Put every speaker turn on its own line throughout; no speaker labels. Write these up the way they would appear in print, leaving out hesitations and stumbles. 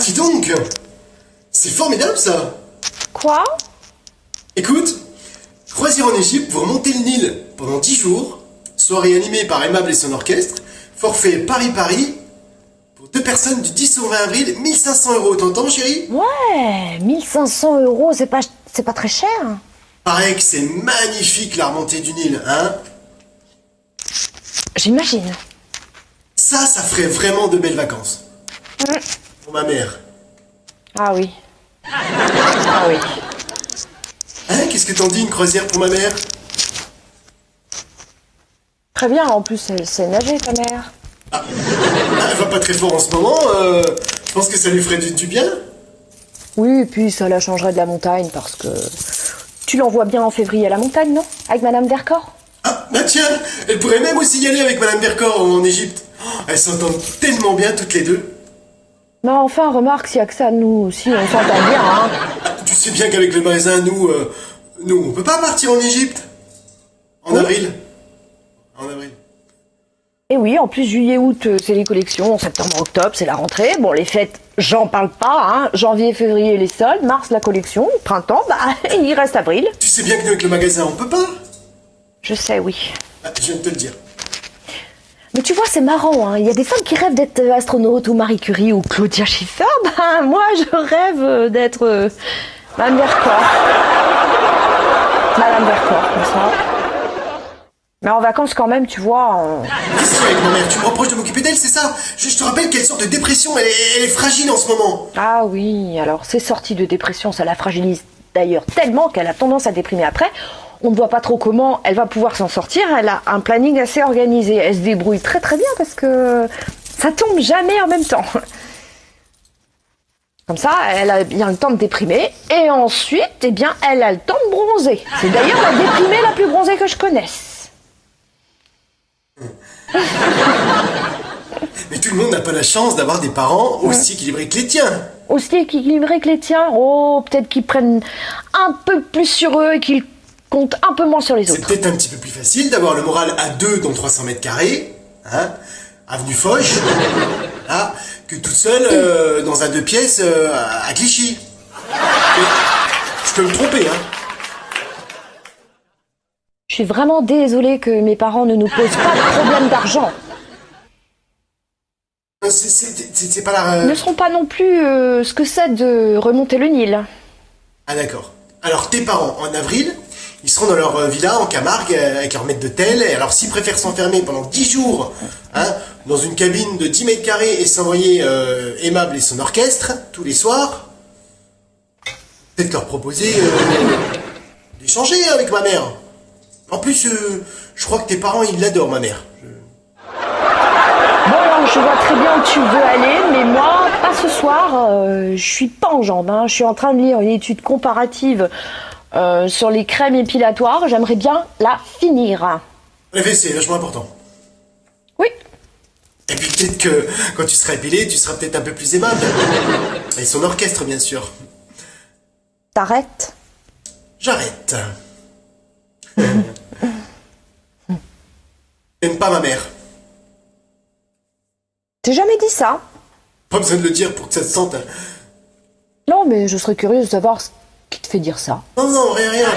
dis donc! C'est formidable ça!
Quoi?
Écoute, croisière en Égypte, vous remontez le Nil pendant 10 jours, soirée animée par Aimable et son orchestre, forfait Paris-Paris, pour 2 personnes du 10 au 20 avril, 1 500 €, t'entends chérie?
Ouais, 1 500 €, c'est pas très cher.
Paraît que c'est magnifique la remontée du Nil, hein?
J'imagine.
Ça ferait vraiment de belles vacances. Pour ma mère.
Ah oui. Ah oui.
Hein, qu'est-ce que t'en dis, une croisière pour ma mère?
Très bien, en plus, elle sait nager, ta mère.
Ah, elle va pas très fort en ce moment, je pense que ça lui ferait du bien.
Oui, et puis ça la changerait de la montagne, parce que... Tu l'envoies bien en février à la montagne, non? Avec Madame Vercors?
Ah, bah tiens, elle pourrait même aussi y aller avec Madame Vercors en Égypte. Oh, elles s'entendent tellement bien toutes les deux.
Mais enfin, remarque, s'il y a que ça, nous aussi, on s'entend bien, hein.
Ah, tu sais bien qu'avec le magasin, nous, on peut pas partir en Égypte. En avril. En avril.
Et oui, en plus, juillet, août, c'est les collections, septembre, octobre, c'est la rentrée. Bon, les fêtes, j'en parle pas, hein. Janvier, février, les soldes, mars, la collection, printemps, bah, il reste avril.
Tu sais bien que nous, avec le magasin, on peut pas.
Je sais, oui.
Ah, je viens de te le dire.
Mais tu vois, c'est marrant, hein. Il y a des femmes qui rêvent d'être astronaute ou Marie Curie ou Claudia Schiffer. Ben, moi, je rêve d'être Madame Vercors. Madame Vercors, comme ça. Mais en vacances quand même, tu vois...
Qu'est-ce qu'il y a avec ma mère? Tu me reproches de m'occuper d'elle, c'est ça? Je te rappelle quelle sorte de dépression, elle est fragile en ce moment.
Ah oui, alors ces sorties de dépression, ça la fragilise d'ailleurs tellement qu'elle a tendance à déprimer après. On ne voit pas trop comment elle va pouvoir s'en sortir. Elle a un planning assez organisé. Elle se débrouille très très bien parce que ça tombe jamais en même temps. Comme ça, elle a bien le temps de déprimer. Et ensuite, eh bien, elle a le temps de bronzer. C'est d'ailleurs la déprimée la plus bronzée que je connaisse.
Mais tout le monde n'a pas la chance d'avoir des parents aussi équilibrés que les tiens.
Aussi équilibrés que les tiens. Oh, peut-être qu'ils prennent un peu plus sur eux et qu'ils comptent un peu moins sur les
C'est
autres.
peut-être un petit peu plus facile d'avoir le moral à 2 dans 300 mètres carrés, hein, avenue Foch, là, que toute seule dans un 2 pièces à Clichy. Mais je peux me tromper, hein.
Je suis vraiment désolée que mes parents ne nous posent pas de problème d'argent.
C'est pas la...
Ils ne seront pas non plus ce que c'est de remonter le Nil.
Ah d'accord. Alors tes parents, en avril, ils seront dans leur villa en Camargue avec leur maître d'hôtel. Et alors s'ils préfèrent s'enfermer pendant 10 jours, hein, dans une cabine de 10 mètres carrés et s'envoyer Aimable et son orchestre tous les soirs, peut-être leur proposer d'échanger avec ma mère. En plus, je crois que tes parents, ils l'adorent, ma mère.
Bon, alors, je vois très bien où tu veux aller, mais moi, pas ce soir. Je suis pas en jambes, hein. Je suis en train de lire une étude comparative sur les crèmes épilatoires. J'aimerais bien la finir.
L'effet, c'est vachement important.
Oui.
Et puis peut-être que quand tu seras épilé, tu seras peut-être un peu plus aimable. Et son orchestre, bien sûr.
T'arrêtes?
J'arrête. T'aimes pas ma mère.
T'as jamais dit ça?
Pas besoin de le dire pour que ça se sente.
Non, mais je serais curieuse de savoir ce qui te fait dire ça.
Non, rien.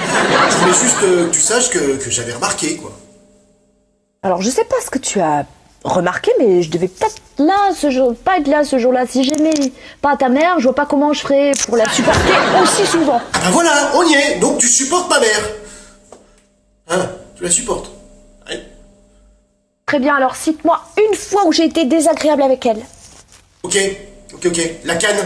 Je voulais juste que tu saches que j'avais remarqué, quoi.
Alors, je sais pas ce que tu as remarqué, mais je devais peut-être pas être là ce jour-là. Si j'aimais pas ta mère, je vois pas comment je ferais pour la supporter aussi souvent.
Ah bah voilà, on y est. Donc tu supportes ma mère. Hein, tu la supportes. Allez.
Très bien, alors cite-moi une fois où j'ai été désagréable avec elle.
Ok. La canne.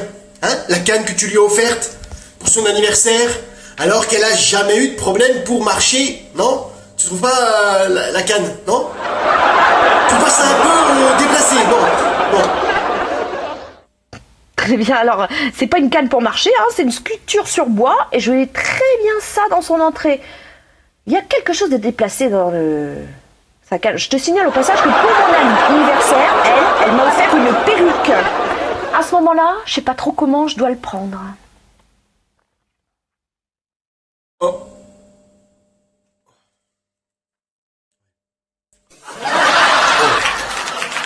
Hein, la canne que tu lui as offerte pour son anniversaire, alors qu'elle a jamais eu de problème pour marcher, non? Tu trouves pas la canne, non? Tu trouves pas ça un peu déplacé, non?
Très bien, alors c'est pas une canne pour marcher, hein, c'est une sculpture sur bois et je voyais très bien ça dans son entrée. Il y a quelque chose de déplacé dans sa canne. Je te signale au passage que pour mon anniversaire, elle m'a offert une perruque. À ce moment-là, je sais pas trop comment je dois le prendre.
Oh.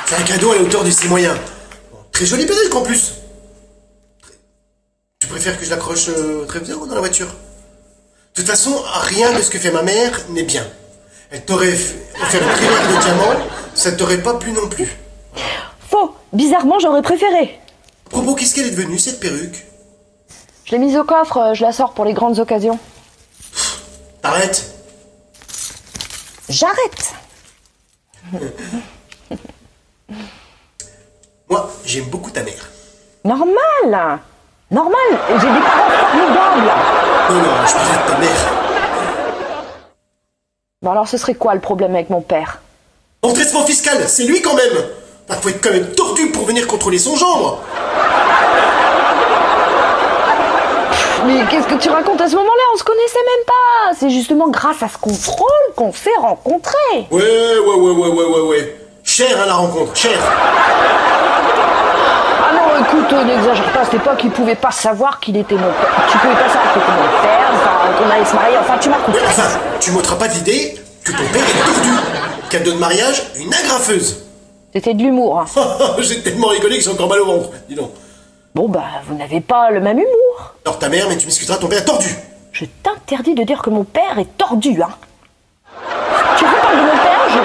C'est un cadeau à la hauteur de ses moyens. Très jolie perruque en plus. préfères que je l'accroche au rétroviseur ou dans la voiture? De toute façon, rien de ce que fait ma mère n'est bien. Elle t'aurait offert une trilogie de diamants, ça ne t'aurait pas plu non plus.
Faux. Bizarrement, j'aurais préféré.
À propos, qu'est-ce qu'elle est devenue, cette perruque?
Je l'ai mise au coffre, je la sors pour les grandes occasions.
T'arrêtes.
J'arrête.
Moi, j'aime beaucoup ta mère.
Normal. Normal. J'ai des parents formidables.
Non, je parlais de ta mère.
Bon alors, ce serait quoi le problème avec mon père?
Redressement fiscal, c'est lui quand même. Bah, faut être quand même tordu pour venir contrôler son gendre.
Mais qu'est-ce que tu racontes à ce moment-là? On se connaissait même pas. C'est justement grâce à ce contrôle qu'on s'est rencontrés.
Ouais. Cher, hein, la rencontre, cher.
Ah non, écoute, n'exagère pas, c'était pas qu'il pouvait pas savoir qu'il était mon père. Tu pouvais pas savoir qu'il était mon père, enfin, qu'on allait se marier, enfin, tu m'as compris.
Enfin, tu m'ôteras pas de l'idée que ton père est tordu. Cadeau de mariage, une agrafeuse.
C'était de l'humour. Hein.
J'ai tellement rigolé que j'ai encore mal au ventre, dis donc.
Bon bah, vous n'avez pas le même humour.
Alors ta mère, mais tu m'excuseras, ton père est tordu.
Je t'interdis de dire que mon père est tordu, hein. Tu reparles de mon père, je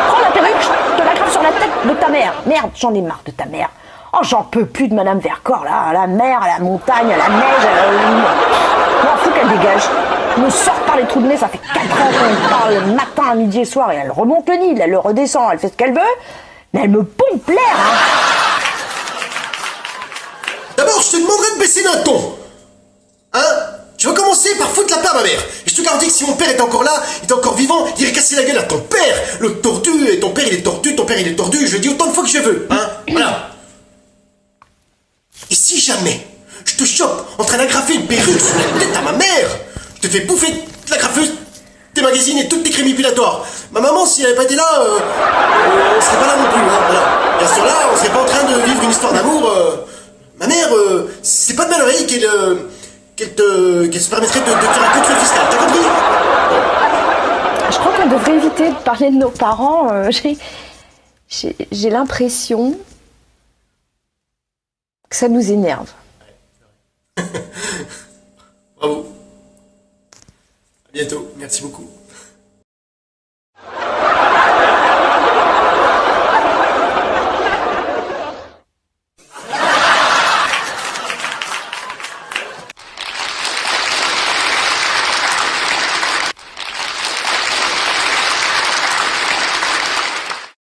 prends la perruque, je te la grave sur la tête de ta mère. Merde, j'en ai marre de ta mère. Oh, j'en peux plus de Madame Vercors, là, à la mer, à la montagne, à la neige, m'en fous qu'elle dégage. Elle me sort par les trous de nez, ça fait 4 ans qu'on parle le matin, à midi et soir, et elle remonte le Nil, elle le redescend, elle fait ce qu'elle veut, mais elle me pompe l'air, hein.
D'abord, je te demanderai de baisser d'un ton. Hein? Tu vas commencer par foutre la paix à ma mère. Et je te garantis que si mon père était encore là, il était encore vivant, il irait casser la gueule à ton père. L'autre tordu, et ton père il est tordu, ton père il est tordu, je le dis autant de fois que je veux. Hein? Voilà. Et si jamais je te chope en train d'agrafer une perruque sur la tête à ma mère, je te fais bouffer l'agrafeuse, tes magazines et toutes tes crèmes épilatoires. Ma maman, si elle avait pas été là, on serait pas là non plus. Hein? Voilà. Bien sûr là, on serait pas en train de vivre une histoire d'amour. Ma mère, c'est pas de mal oreille qu'elle se permettrait de faire un contrôle fiscal. T'as compris?
Je crois qu'on devrait éviter de parler de nos parents. J'ai l'impression que ça nous énerve.
Bravo. À bientôt. Merci beaucoup.